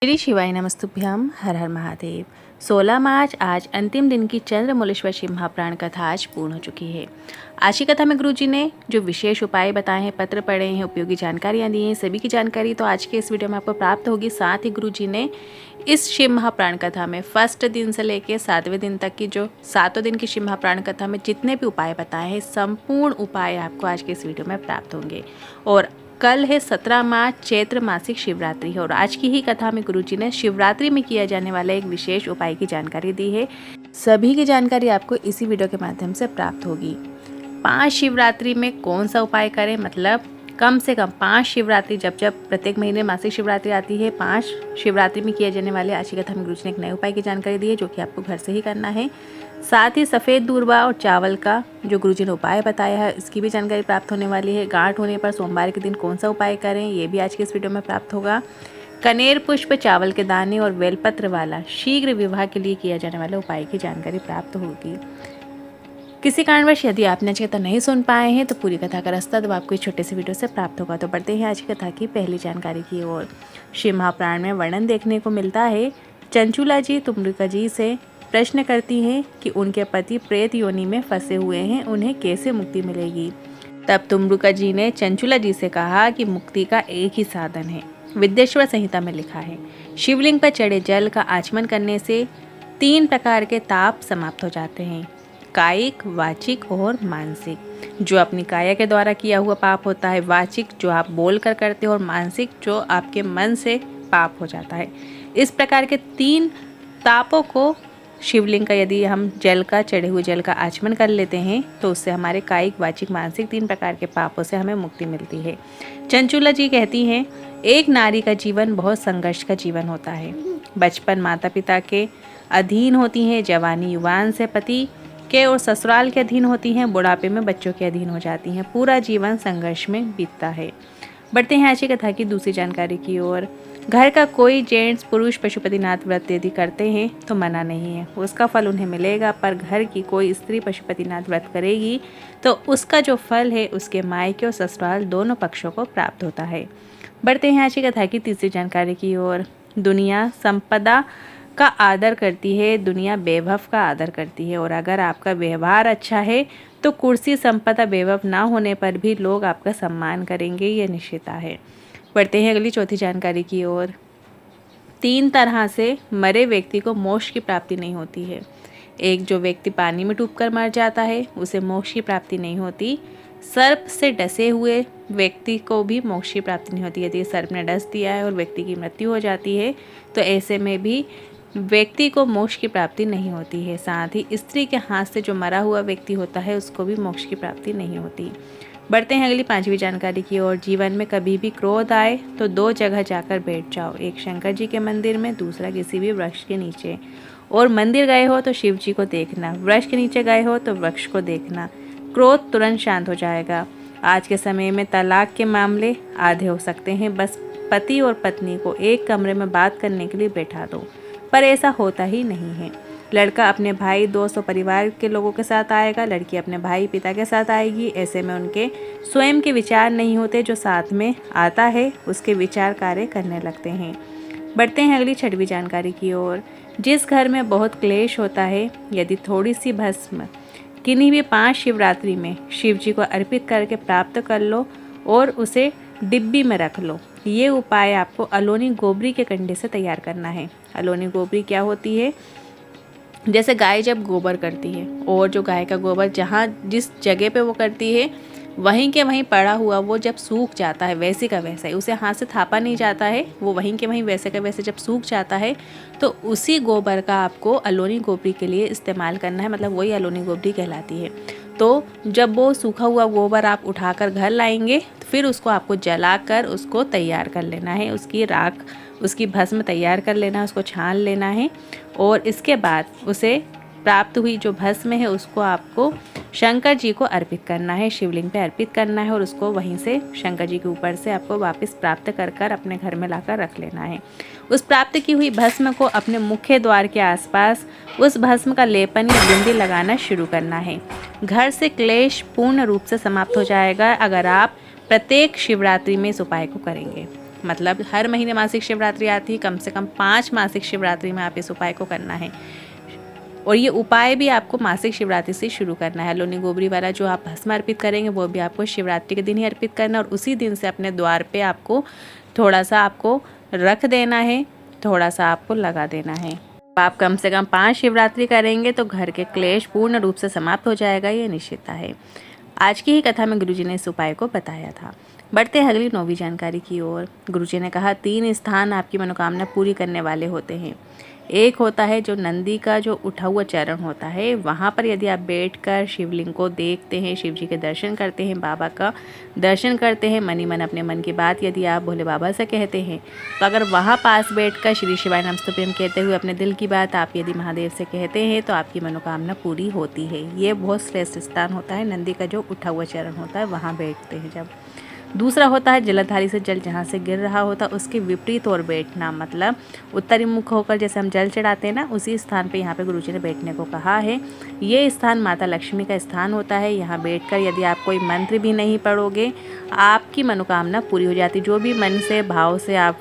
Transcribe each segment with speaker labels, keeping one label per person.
Speaker 1: श्री शिवाय नमस्तुभ्यम। हर हर महादेव। 16 मार्च आज अंतिम दिन की चंद्रमौलेश्वर शिव महाप्राण कथा आज पूर्ण हो चुकी है। आज की कथा में गुरुजी ने जो विशेष उपाय बताए हैं, पत्र पढ़े हैं, उपयोगी जानकारियां दी हैं, सभी की जानकारी तो आज के इस वीडियो में आपको प्राप्त होगी। साथ ही गुरुजी ने इस शिव महाप्राण कथा में फर्स्ट दिन से लेकर 7वें दिन तक की जो 7 दिन की शिव महाप्राण कथा में जितने भी उपाय बताए हैं, संपूर्ण उपाय आपको आज के इस वीडियो में प्राप्त होंगे। और कल है 17 मार्च, चैत्र मासिक शिवरात्रि है और आज की ही कथा में गुरुजी ने शिवरात्रि में किया जाने वाला एक विशेष उपाय की जानकारी दी है। सभी की जानकारी आपको इसी वीडियो के माध्यम से प्राप्त होगी। 5 शिवरात्रि में कौन सा उपाय करें, मतलब कम से कम 5 शिवरात्रि, जब प्रत्येक महीने मासिक शिवरात्रि आती है, 5 शिवरात्रि में किए जाने वाले आज की कथा में गुरुजी ने एक नए उपाय की जानकारी दी है, जो कि आपको घर से ही करना है। साथ ही सफ़ेद दूर्वा और चावल का जो गुरुजी ने उपाय बताया है, इसकी भी जानकारी प्राप्त होने वाली है। गांठ होने पर सोमवार के दिन कौन सा उपाय करें, ये भी आज के इस वीडियो में प्राप्त होगा। कनेर पुष्प, चावल के दाने और बेलपत्र वाला शीघ्र विवाह के लिए किया जाने वाले उपाय की जानकारी प्राप्त होगी। किसी कारणवश यदि आपने आज की कथा नहीं सुन पाए हैं तो पूरी कथा का रास्ता तो आपको इस छोटे से वीडियो से प्राप्त होगा। तो बढ़ते हैं आज की कथा की पहली जानकारी की ओर। शिव महाप्राण में वर्णन देखने को मिलता है। चंचुला जी तुम्रिका जी से प्रश्न करती हैं कि उनके पति प्रेत योनि में फंसे हुए हैं, उन्हें कैसे मुक्ति मिलेगी। तब तुम्रिका जी ने चंचुला जी से कहा कि मुक्ति का एक ही साधन है। विद्येश्वर संहिता में लिखा है, शिवलिंग पर चढ़े जल का आचमन करने से 3 प्रकार के ताप समाप्त हो जाते हैं, कायिक, वाचिक और मानसिक। जो अपनी काया के द्वारा किया हुआ पाप होता है, वाचिक जो आप बोल कर करते हो, और मानसिक जो आपके मन से पाप हो जाता है। इस प्रकार के 3 तापों को शिवलिंग का यदि हम जल का चढ़े हुए जल का आचमन कर लेते हैं तो उससे हमारे कायिक, वाचिक, मानसिक 3 प्रकार के पापों से हमें मुक्ति मिलती है। चंचुला जी कहती हैं, एक नारी का जीवन बहुत संघर्ष का जीवन होता है। बचपन माता पिता के अधीन होती हैं, जवानी युवान से पति के और ससुराल के अधीन होती हैं, बुढ़ापे में बच्चों के अधीन हो जाती हैं। पूरा जीवन संघर्ष में बीतता है। बढ़ते हैं आज की कथा की दूसरी जानकारी की ओर। घर का कोई जेंट्स पुरुष पशुपतिनाथ व्रत यदि करते हैं तो मना नहीं है, उसका फल उन्हें मिलेगा। पर घर की कोई स्त्री पशुपतिनाथ व्रत करेगी तो उसका जो फल है उसके मायके और ससुराल दोनों पक्षों को प्राप्त होता है। बढ़ते हैं आज की कथा की तीसरी जानकारी की ओर। दुनिया संपदा का आदर करती है, दुनिया वैभव का आदर करती है, और अगर आपका व्यवहार अच्छा है तो कुर्सी, संपदा, वैभव ना होने पर भी लोग आपका सम्मान करेंगे, ये निश्चित है। बढ़ते हैं अगली चौथी जानकारी की ओर। 3 तरह से मरे व्यक्ति को मोक्ष की प्राप्ति नहीं होती है। एक, जो व्यक्ति पानी में डूबकर मर जाता है उसे मोक्ष की प्राप्ति नहीं होती। सर्प से डसे हुए व्यक्ति को भी मोक्ष की प्राप्ति नहीं होती। यदि सर्प ने डस दिया है और व्यक्ति की मृत्यु हो जाती है तो ऐसे में भी व्यक्ति को मोक्ष की प्राप्ति नहीं होती है। साथ ही स्त्री के हाथ से जो मरा हुआ व्यक्ति होता है उसको भी मोक्ष की प्राप्ति नहीं होती। बढ़ते हैं अगली 5वीं जानकारी की ओर। जीवन में कभी भी क्रोध आए तो 2 जगह जाकर बैठ जाओ, एक शंकर जी के मंदिर में, दूसरा किसी भी वृक्ष के नीचे। और मंदिर गए हो तो शिव जी को देखना, वृक्ष के नीचे गए हो तो वृक्ष को देखना, क्रोध तुरंत शांत हो जाएगा। आज के समय में तलाक के मामले आधे हो सकते हैं। बस पति और पत्नी को एक कमरे में बात करने के लिए बैठा दो, पर ऐसा होता ही नहीं है। लड़का अपने भाई, दोस्त और परिवार के लोगों के साथ आएगा, लड़की अपने भाई, पिता के साथ आएगी। ऐसे में उनके स्वयं के विचार नहीं होते, जो साथ में आता है उसके विचार कार्य करने लगते हैं। बढ़ते हैं अगली 6वीं जानकारी की ओर। जिस घर में बहुत क्लेश होता है, यदि थोड़ी सी भस्म किन्हीं भी 5 शिवरात्रि में शिव जी को अर्पित करके प्राप्त कर लो और उसे डिब्बी में रख लो। ये उपाय आपको अलोनी गोबरी के कंडे से तैयार करना है। अलोनी गोबरी क्या होती है? जैसे गाय जब गोबर करती है और जो गाय का गोबर जहाँ जिस जगह पे वो करती है वहीं के वहीं पड़ा हुआ वो जब सूख जाता है, वैसे का वैसा ही, उसे हाथ से थापा नहीं जाता है, वो वहीं के वहीं वैसे का वैसे जब सूख जाता है तो उसी गोबर का आपको अलोनी गोबरी के लिए इस्तेमाल करना है, मतलब वही अलोनी गोबरी कहलाती है। तो जब वो सूखा हुआ गोबर आप उठाकर घर लाएंगे तो फिर उसको आपको जलाकर उसको तैयार कर लेना है, उसकी राख, उसकी भस्म तैयार कर लेना है, उसको छान लेना है। और इसके बाद उसे प्राप्त हुई जो भस्म है उसको आपको शंकर जी को अर्पित करना है, शिवलिंग पे अर्पित करना है, और उसको वहीं से शंकर जी के ऊपर से आपको वापस प्राप्त कर कर अपने घर में लाकर रख लेना है। उस प्राप्त की हुई भस्म को अपने मुख्य द्वार के आसपास उस भस्म का लेपन या बिंदी लगाना शुरू करना है। घर से क्लेश पूर्ण रूप से समाप्त हो जाएगा अगर आप प्रत्येक शिवरात्रि में इस उपाय को करेंगे। मतलब हर महीने मासिक शिवरात्रि आती है, कम से कम 5 मासिक शिवरात्रि में आप इस उपाय को करना है। और ये उपाय भी आपको मासिक शिवरात्रि से शुरू करना है। लोनी गोबरी वाला जो आप भस्म अर्पित करेंगे वो भी आपको शिवरात्रि के दिन ही अर्पित करना है, और उसी दिन से अपने द्वार पे आपको थोड़ा सा आपको रख देना है, थोड़ा सा आपको लगा देना है। आप कम से कम 5 शिवरात्रि करेंगे तो घर के क्लेश पूर्ण रूप से समाप्त हो जाएगा, ये निश्चितता है। आज की ही कथा में गुरुजी ने इस उपाय को बताया था। बढ़ते हैं अगली 9वीं जानकारी की ओर। गुरुजी ने कहा 3 स्थान आपकी मनोकामना पूरी करने वाले होते हैं। एक होता है जो नंदी का जो उठा हुआ चरण होता है, वहाँ पर यदि आप बैठकर शिवलिंग को देखते हैं, शिव जी के दर्शन करते हैं, बाबा का दर्शन करते हैं, मनी मन अपने मन की बात यदि आप भोले बाबा से कहते हैं, तो अगर वहाँ पास बैठकर श्री शिवाय नमस्तुभ्यम कहते हुए अपने दिल की बात आप यदि महादेव से कहते हैं तो आपकी मनोकामना पूरी होती है। ये बहुत श्रेष्ठ स्थान होता है, नंदी का जो उठा हुआ चरण होता है वहाँ बैठते हैं जब। दूसरा होता है जलधारी से जल जहाँ से गिर रहा होता है उसके विपरीत ओर बैठना, मतलब उत्तरी मुख होकर जैसे हम जल चढ़ाते हैं ना, उसी स्थान पे यहाँ पे गुरुजी ने बैठने को कहा है। ये स्थान माता लक्ष्मी का स्थान होता है। यहाँ बैठकर यदि आप कोई मंत्र भी नहीं पढ़ोगे, आपकी मनोकामना पूरी हो जाती। जो भी मन से भाव से आप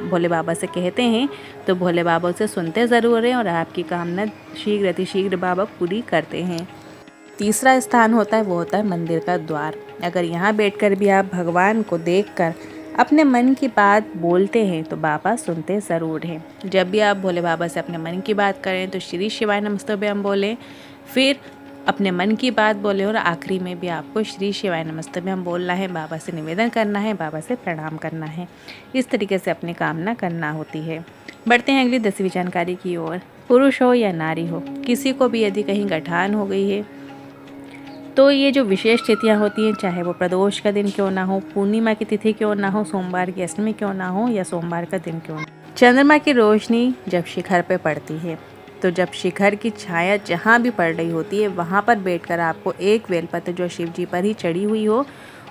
Speaker 1: भोले बाबा से कहते हैं तो भोले बाबा से सुनते ज़रूर हैं और आपकी कामना शीघ्र अतिशीघ्र बाबा पूरी करते हैं। तीसरा स्थान होता है वो होता है मंदिर का द्वार। अगर यहाँ बैठकर भी आप भगवान को देखकर अपने मन की बात बोलते हैं तो बाबा सुनते ज़रूर हैं। जब भी आप भोले बाबा से अपने मन की बात करें तो श्री शिवाय नमस्तुभ्यम बोलें, फिर अपने मन की बात बोलें और आखिरी में भी आपको श्री शिवाय नमस्तुभ्यम बोलना है, बाबा से निवेदन करना है, बाबा से प्रणाम करना है। इस तरीके से अपनी कामना करना होती है। बढ़ते हैं अगली 10वीं जानकारी की ओर। पुरुष हो या नारी हो, किसी को भी यदि कहीं गठान हो गई है तो ये जो विशेष तिथियाँ होती हैं, चाहे वो प्रदोष का दिन क्यों ना हो, पूर्णिमा की तिथि क्यों ना हो, सोमवार की अष्टमी क्यों ना हो या सोमवार का दिन क्यों ना, चंद्रमा की रोशनी जब शिखर पे पड़ती है तो जब शिखर की छाया जहाँ भी पड़ रही होती है वहाँ पर बैठकर आपको एक बेलपत्र जो शिव जी पर ही चढ़ी हुई हो,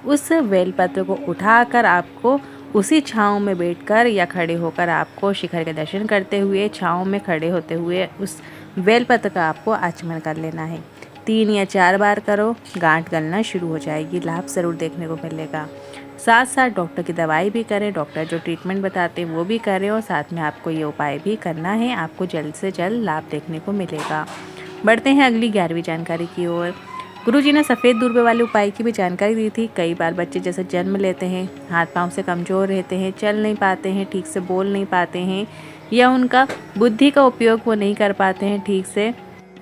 Speaker 1: उस बेलपत्र को उठाकर आपको उसी छाँव में बैठकर या खड़े होकर आपको शिखर के दर्शन करते हुए छाँव में खड़े होते हुए उस बेलपत्र का आपको आचमन कर लेना है। 3 या 4 बार करो, गांठ गलना शुरू हो जाएगी, लाभ ज़रूर देखने को मिलेगा। साथ साथ डॉक्टर की दवाई भी करें, डॉक्टर जो ट्रीटमेंट बताते हैं वो भी करें और साथ में आपको ये उपाय भी करना है, आपको जल्द से जल्द लाभ देखने को मिलेगा। बढ़ते हैं अगली 11वीं जानकारी की ओर। गुरुजी ने सफ़ेद दूरबे वाले उपाय की भी जानकारी दी थी। कई बार बच्चे जैसे जन्म लेते हैं, हाथ पाँव से कमज़ोर रहते हैं, चल नहीं पाते हैं, ठीक से बोल नहीं पाते हैं या उनका बुद्धि का उपयोग वो नहीं कर पाते हैं ठीक से,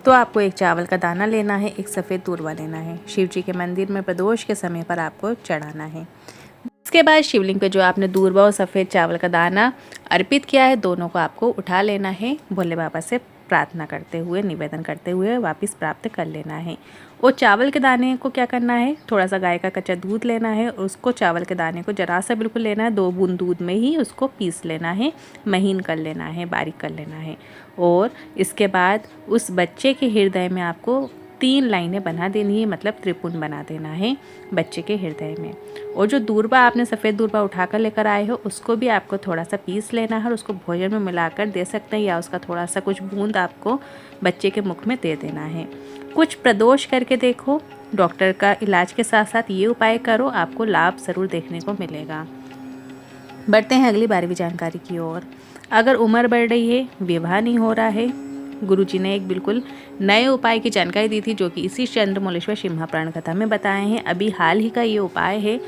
Speaker 1: तो आपको एक चावल का दाना लेना है, एक सफ़ेद दूरबा लेना है, शिव जी के मंदिर में प्रदोष के समय पर आपको चढ़ाना है। इसके बाद शिवलिंग पे जो आपने दूरबा और सफ़ेद चावल का दाना अर्पित किया है, दोनों को आपको उठा लेना है, भोले बाबा से प्रार्थना करते हुए, निवेदन करते हुए वापस प्राप्त कर लेना है। और चावल के दाने को क्या करना है, थोड़ा सा गाय का कच्चा दूध लेना है, उसको चावल के दाने को जरा सा बिल्कुल लेना है, 2 बूंद दूध में ही उसको पीस लेना है, महीन कर लेना है, बारीक कर लेना है। और इसके बाद उस बच्चे के हृदय में आपको 3 लाइनें बना देनी है, मतलब त्रिपुंड बना देना है बच्चे के हृदय में। और जो दूरबा आपने सफ़ेद दूरबा उठाकर लेकर आए हो उसको भी आपको थोड़ा सा पीस लेना है और उसको भोजन में मिलाकर दे सकते हैं या उसका थोड़ा सा कुछ बूंद आपको बच्चे के मुख में दे देना है। कुछ प्रदोष करके देखो, डॉक्टर का इलाज के साथ साथ ये उपाय करो, आपको लाभ ज़रूर देखने को मिलेगा। बढ़ते हैं अगली 12वीं जानकारी की ओर। अगर उम्र बढ़ रही है, विवाह नहीं हो रहा है, गुरुजी ने एक बिल्कुल नए उपाय की जानकारी दी थी जो कि इसी चंद्रमौलेश्वर शिव महापुराण कथा में बताए हैं। अभी हाल ही का ये उपाय है।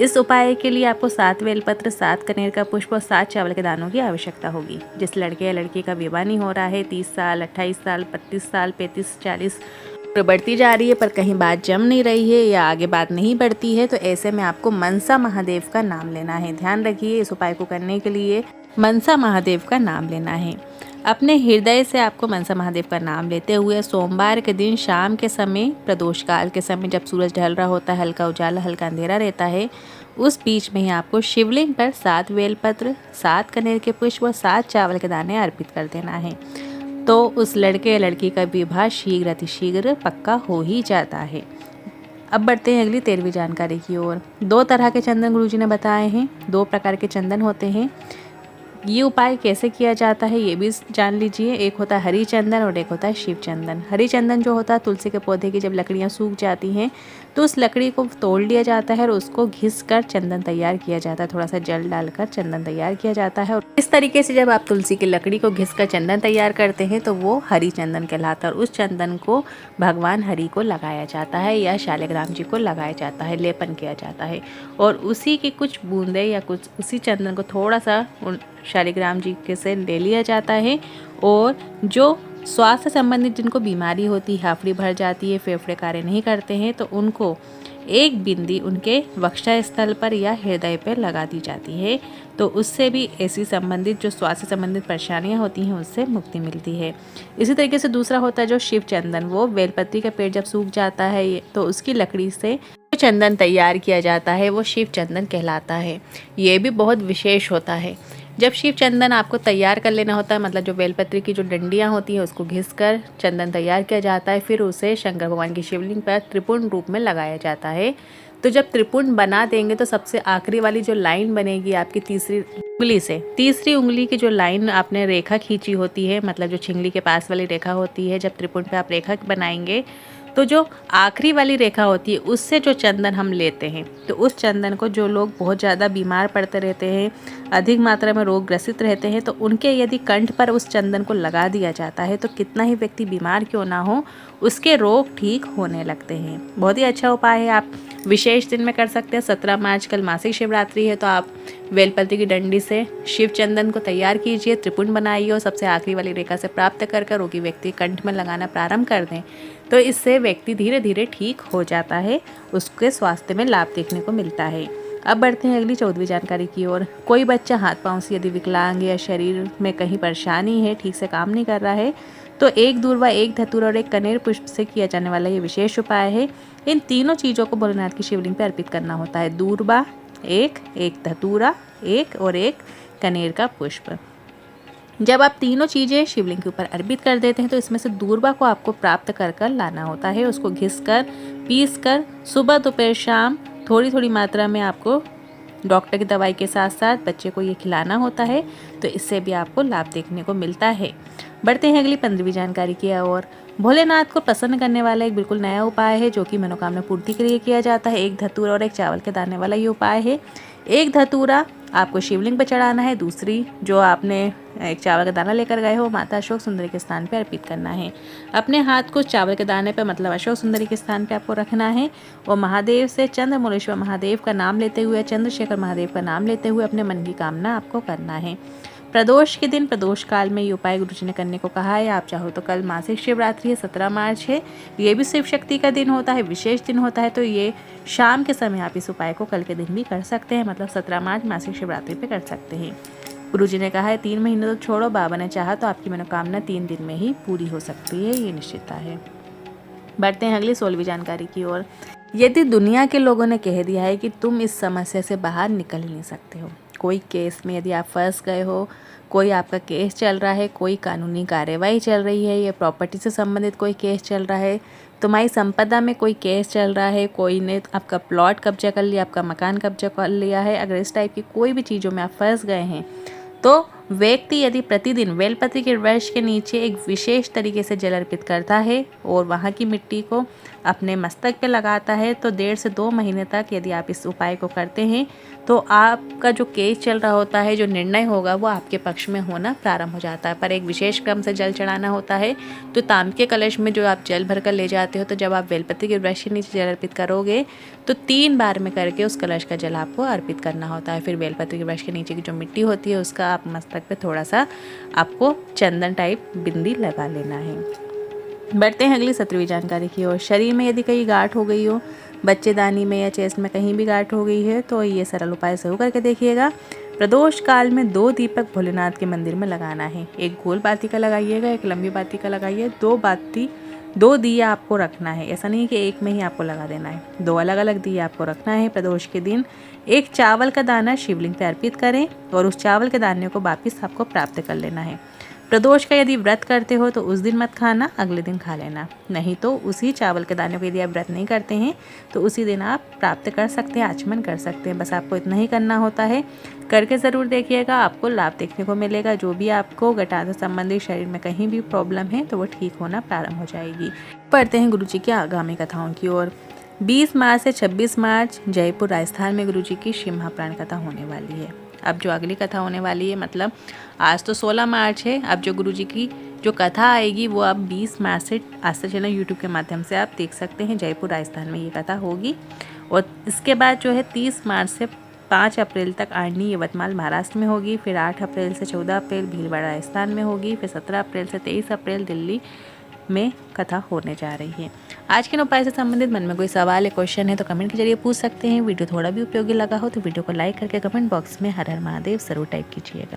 Speaker 1: इस उपाय के लिए आपको 7 बेलपत्र, 7 कनेर का पुष्प और 7 चावल के दानों की आवश्यकता होगी। जिस लड़के या लड़की का विवाह नहीं हो रहा है, 30 साल, 28 साल, 32 साल, 35, 40 बढ़ती जा रही है पर कहीं बात जम नहीं रही है या आगे बात नहीं बढ़ती है, तो ऐसे में आपको मनसा महादेव का नाम लेना है। ध्यान रखिए, इस उपाय को करने के लिए मनसा महादेव का नाम लेना है। अपने हृदय से आपको मनसा महादेव का नाम लेते हुए सोमवार के दिन शाम के समय, प्रदोष काल के समय, जब सूरज ढल रहा होता है, हल्का उजाला हल्का अंधेरा रहता है, उस बीच में ही आपको शिवलिंग पर 7 बेलपत्र, 7 कनेर के पुष्प और 7 चावल के दाने अर्पित कर देना है। तो उस लड़के या लड़की का विवाह शीघ्र अतिशीघ्र पक्का हो ही जाता है। अब बढ़ते हैं अगली 13वीं जानकारी की ओर। 2 तरह के चंदन गुरुजी ने बताए हैं। 2 प्रकार के चंदन होते हैं। ये उपाय कैसे किया जाता है ये भी जान लीजिए। एक होता है हरी चंदन और एक होता है शिव चंदन। हरी चंदन जो होता है तुलसी के पौधे की जब लकड़ियाँ सूख जाती हैं तो उस लकड़ी को तोड़ लिया जाता है और उसको घिस कर चंदन तैयार किया जाता है। थोड़ा सा जल डालकर चंदन तैयार किया जाता है और इस तरीके से जब आप तुलसी की लकड़ी को घिस कर चंदन तैयार करते हैं तो वो हरी चंदन कहलाता है। और उस चंदन को भगवान हरि को लगाया जाता है या शालिग्राम जी को लगाया जाता है, लेपन किया जाता है। और उसी की कुछ बूंदे या कुछ उसी चंदन को थोड़ा सा शालिग्राम जी के से ले लिया जाता है और जो स्वास्थ्य संबंधित जिनको बीमारी होती है, हाफड़ी भर जाती है, फेफड़े कार्य नहीं करते हैं, तो उनको एक बिंदी उनके वक्षा स्थल पर या हृदय पर लगा दी जाती है। तो उससे भी ऐसी संबंधित जो स्वास्थ्य संबंधित परेशानियां होती हैं उससे मुक्ति मिलती है। इसी तरीके से दूसरा होता है जो शिव चंदन। वो बेलपत्ती का पेड़ जब सूख जाता है तो उसकी लकड़ी से चंदन तैयार किया जाता है, वो शिव चंदन कहलाता है। ये भी बहुत विशेष होता है। जब शिव चंदन आपको तैयार कर लेना होता है, मतलब जो बेलपत्री की जो डंडियाँ होती हैं उसको घिसकर चंदन तैयार किया जाता है, फिर उसे शंकर भगवान की शिवलिंग पर त्रिपुंड रूप में लगाया जाता है। तो जब त्रिपुंड बना देंगे तो सबसे आखिरी वाली जो लाइन बनेगी आपकी तीसरी उंगली से, तीसरी उंगली की जो लाइन आपने रेखा खींची होती है, मतलब जो छिंगली के पास वाली रेखा होती है, जब त्रिपुंड पे आप रेखा बनाएंगे तो जो आखिरी वाली रेखा होती है उससे जो चंदन हम लेते हैं, तो उस चंदन को जो लोग बहुत ज़्यादा बीमार पड़ते रहते हैं, अधिक मात्रा में रोग ग्रसित रहते हैं, तो उनके यदि कंठ पर उस चंदन को लगा दिया जाता है तो कितना ही व्यक्ति बीमार क्यों ना हो उसके रोग ठीक होने लगते हैं। बहुत ही अच्छा उपाय है। आप विशेष दिन में कर सकते हैं। 17 मार्च कल मासिक शिवरात्रि है, तो आप बेलपत्री की डंडी से शिव चंदन को तैयार कीजिए, त्रिपुंड बनाइए और सबसे आखिरी वाली रेखा से प्राप्त कर रोगी व्यक्ति कंठ में लगाना प्रारंभ कर दें, तो इससे व्यक्ति धीरे धीरे ठीक हो जाता है, उसके स्वास्थ्य में लाभ देखने को मिलता है। अब बढ़ते हैं अगली 14वीं जानकारी की ओर। कोई बच्चा हाथ पांव से यदि विकलांग या शरीर में कहीं परेशानी है, ठीक से काम नहीं कर रहा है, तो एक दूर्वा, एक धतूरा और एक कनेर पुष्प से किया जाने वाला ये विशेष उपाय है। इन तीनों चीज़ों को भोलेनाथ की शिवलिंग पर अर्पित करना होता है। दूर्वा एक धतूरा एक और एक कनेर का पुष्प। जब आप तीनों चीज़ें शिवलिंग के ऊपर अर्पित कर देते हैं तो इसमें से दूर्वा को आपको प्राप्त कर कर लाना होता है। उसको घिस कर पीस कर सुबह दोपहर शाम थोड़ी थोड़ी मात्रा में आपको डॉक्टर की दवाई के साथ साथ बच्चे को ये खिलाना होता है, तो इससे भी आपको लाभ देखने को मिलता है। बढ़ते हैं अगली 15वीं जानकारी की ओर। भोलेनाथ को प्रसन्न करने वाला एक बिल्कुल नया उपाय है जो कि मनोकामना पूर्ति के लिए किया जाता है। एक धतूरा और एक चावल के दाने वाला ये उपाय है। एक धतूरा आपको शिवलिंग पर चढ़ाना है, दूसरी जो आपने एक चावल का दाना लेकर गए हो माता अशोक सुंदरी के स्थान पर अर्पित करना है। अपने हाथ को चावल के दाने पर मतलब अशोक सुंदरी के स्थान पर आपको रखना है और महादेव से चंद्रमौलेश्वर महादेव का नाम लेते हुए, चंद्रशेखर महादेव का नाम लेते हुए अपने मन की कामना आपको करना है। प्रदोष के दिन, प्रदोष काल में ये उपाय गुरुजी ने करने को कहा है। आप चाहो तो कल मासिक शिवरात्रि है, 17 मार्च है, ये भी शिव शक्ति का दिन होता है, विशेष दिन होता है, तो ये शाम के समय आप इस उपाय को कल के दिन भी कर सकते हैं, मतलब 17 मार्च मासिक शिवरात्रि पे कर सकते हैं। गुरुजी ने कहा है 3 महीने तो छोड़ो, बाबा ने चाहा तो आपकी मनोकामना 3 दिन में ही पूरी हो सकती है, ये निश्चितता है। बढ़ते हैं अगली 16वीं जानकारी की ओर। यदि दुनिया के लोगों ने कह दिया है कि तुम इस समस्या से बाहर निकल ही नहीं सकते हो, कोई केस में यदि आप फंस गए हो, कोई आपका केस चल रहा है, कोई कानूनी कार्यवाही चल रही है, या प्रॉपर्टी से संबंधित कोई केस चल रहा है, तुम्हारी संपदा में कोई केस चल रहा है, कोई ने आपका प्लॉट कब्जा कर लिया, आपका मकान कब्जा कर लिया है, अगर इस टाइप की कोई भी चीज़ों में आप फंस गए हैं, तो व्यक्ति यदि प्रतिदिन बेलपत्री के वृक्ष के नीचे एक विशेष तरीके से जल अर्पित करता है और वहाँ की मिट्टी को अपने मस्तक पे लगाता है, तो 1.5 से 2 महीने तक यदि आप इस उपाय को करते हैं तो आपका जो केस चल रहा होता है, जो निर्णय होगा वो आपके पक्ष में होना प्रारंभ हो जाता है। पर एक विशेष क्रम से जल चढ़ाना होता है। तो तांबे के कलश में जो आप जल भर कर ले जाते हो, तो जब आप बेलपत्री के वृक्ष के नीचे जल अर्पित करोगे तो 3 बार में करके उस कलश का जल आपको अर्पित करना होता है। फिर बेलपत्री के वृक्ष के नीचे की जो मिट्टी होती है उसका आप मस्तक पे थोड़ा सा आपको चंदन टाइप बिंदी लगा लेना है। बढ़ते हैं अगली 17वीं जानकारी की ओर। शरीर में यदि कहीं गांठ हो गई हो, बच्चेदानी में या चेस्ट में कहीं भी गांठ हो गई है, तो ये सरल उपाय जरूर करके देखिएगा। प्रदोष काल में 2 दीपक भोलेनाथ के मंदिर में लगाना है। एक गोल बाती का लगाइएगा, एक लंबी बाती का लगाइए। 2 दिया आपको रखना है, ऐसा नहीं कि एक में ही आपको लगा देना है, 2 अलग अलग दिया आपको रखना है। प्रदोष के दिन एक चावल का दाना शिवलिंग पे अर्पित करें और उस चावल के दाने को वापिस आपको प्राप्त कर लेना है। प्रदोष का यदि व्रत करते हो तो उस दिन मत खाना, अगले दिन खा लेना। नहीं तो उसी चावल के दाने को यदि आप व्रत नहीं करते हैं तो उसी दिन आप प्राप्त कर सकते हैं, आचमन कर सकते हैं। बस आपको इतना ही करना होता है। करके ज़रूर देखिएगा, आपको लाभ देखने को मिलेगा। जो भी आपको गटान से संबंधित शरीर में कहीं भी प्रॉब्लम है तो वो ठीक होना प्रारंभ हो जाएगी। पढ़ते हैं गुरु जी की आगामी कथाओं की ओर। 20 मार्च से 26 मार्च जयपुर राजस्थान में गुरु जी की शिव महाप्राण कथा होने वाली है। अब जो अगली कथा होने वाली है, मतलब आज तो 16 मार्च है, अब जो गुरु जी की जो कथा आएगी वो आप 20 मार्च से आस्था चैनल यूट्यूब के माध्यम से आप देख सकते हैं। जयपुर राजस्थान में ये कथा होगी। और इसके बाद जो है 30 मार्च से 5 अप्रैल तक आर्नी यवतमाल महाराष्ट्र में होगी। फिर 8 अप्रैल से 14 अप्रैल भीलवाड़ा राजस्थान में होगी। फिर 17 अप्रैल से 23 अप्रैल दिल्ली में कथा होने जा रही है। आज के उपाय से संबंधित मन में कोई सवाल या क्वेश्चन है तो कमेंट के जरिए पूछ सकते हैं। वीडियो थोड़ा भी उपयोगी लगा हो तो वीडियो को लाइक करके कमेंट बॉक्स में हर हर महादेव जरूर टाइप कीजिएगा।